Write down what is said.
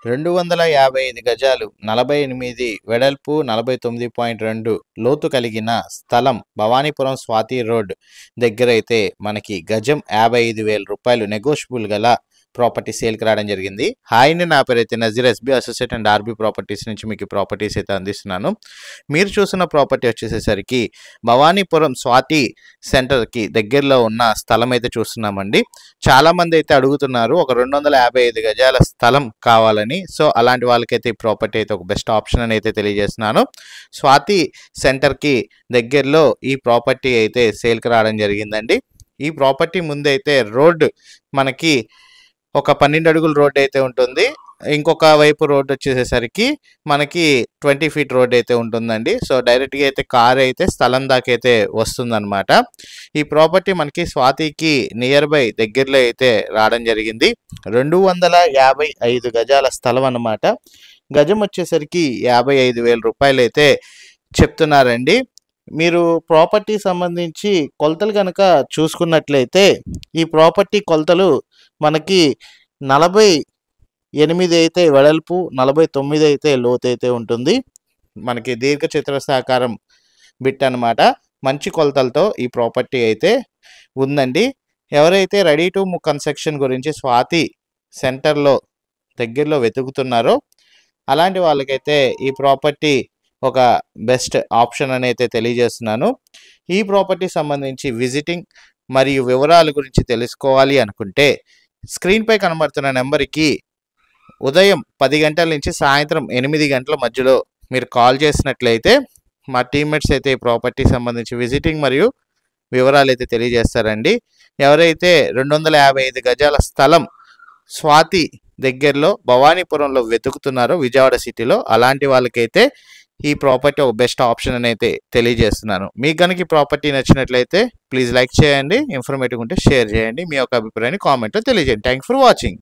255 గజాలు 48 వెడల్పు 49.2 లోతు కలిగిన స్థలం భవానీపురం స్వాతి రోడ్ దగ్గరైతే మనకి గజం 55,000 రూపాయలు నెగోషియబుల్ గల ప్రాపర్టీ సేల్కి రావడం జరిగింది. హాయ్, నా పేరైతే Nazeer, SB associate and RB properties నుంచి మీకు ప్రాపర్టీస్ అయితే అందిస్తున్నాను. మీరు చూసిన ప్రాపర్టీ వచ్చేసేసరికి భవానీపురం స్వాతి సెంటర్కి దగ్గరలో ఉన్న స్థలం అయితే చూస్తున్నామండి. చాలామంది అయితే అడుగుతున్నారు ఒక 255 గజాల స్థలం కావాలని. సో అలాంటి వాళ్ళకైతే ఈ ప్రాపర్టీ అయితే ఒక బెస్ట్ ఆప్షన్ అని అయితే తెలియజేస్తున్నాను. స్వాతి సెంటర్కి దగ్గరలో ఈ ప్రాపర్టీ అయితే సేల్కి రావడం జరిగిందండి. ఈ ప్రాపర్టీ ముందైతే రోడ్ మనకి ఒక 12 అడుగుల రోడ్ అయితే ఉంటుంది. ఇంకొక వైపు రోడ్ వచ్చేసేసరికి మనకి 20 ఫీట్ రోడ్ అయితే ఉంటుందండి. సో డైరెక్ట్గా అయితే కార్ అయితే స్థలం దాకా అయితే వస్తుందన్నమాట. ఈ ప్రాపర్టీ మనకి స్వాతికి నియర్ బై దగ్గరలో అయితే రావడం జరిగింది. 255 గజాల స్థలం అన్నమాట. గజం వచ్చేసరికి 55,000 రూపాయలు అయితే చెప్తున్నారండి. మీరు ప్రాపర్టీ సంబంధించి కొలతలు కనుక చూసుకున్నట్లయితే ఈ ప్రాపర్టీ కొలతలు మనకి 48 అయితే వెడల్పు, 49 అయితే లోతు అయితే ఉంటుంది. మనకి దీర్ఘ చతురస్రాకారం బిట్ అనమాట. మంచి కొలతలతో ఈ ప్రాపర్టీ అయితే ఉందండి. ఎవరైతే రెడీ టు మూవ్ కన్స్ట్రక్షన్ గురించి స్వాతి సెంటర్లో దగ్గరలో వెతుకుతున్నారో అలాంటి వాళ్ళకైతే ఈ ప్రాపర్టీ ఒక బెస్ట్ ఆప్షన్ అని అయితే తెలియజేస్తున్నాను. ఈ ప్రాపర్టీ సంబంధించి విజిటింగ్ మరియు వివరాల గురించి తెలుసుకోవాలి అనుకుంటే స్క్రీన్పై కనబడుతున్న నెంబర్కి ఉదయం 10 గంటల నుంచి సాయంత్రం 8 గంటల మధ్యలో మీరు కాల్ చేసినట్లయితే మా టీమ్మేట్స్ అయితే ఈ ప్రాపర్టీ సంబంధించి విజిటింగ్ మరియు వివరాలు అయితే తెలియజేస్తారండి. ఎవరైతే 255 గజాల స్థలం స్వాతి దగ్గరలో భవానీపురంలో వెతుకుతున్నారో విజయవాడ సిటీలో, అలాంటి వాళ్ళకైతే ఈ ప్రాపర్టీ ఒక బెస్ట్ ఆప్షన్ అని అయితే తెలియజేస్తున్నాను. మీకు కనుక ఈ ప్రాపర్టీ నచ్చినట్లయితే ప్లీజ్ లైక్ చేయండి, ఇన్ఫర్మేటివ్ ఉంటే షేర్ చేయండి, మీ యొక్క అభిప్రాయాన్ని కామెంట్లో తెలియజేయండి. Thank for watching.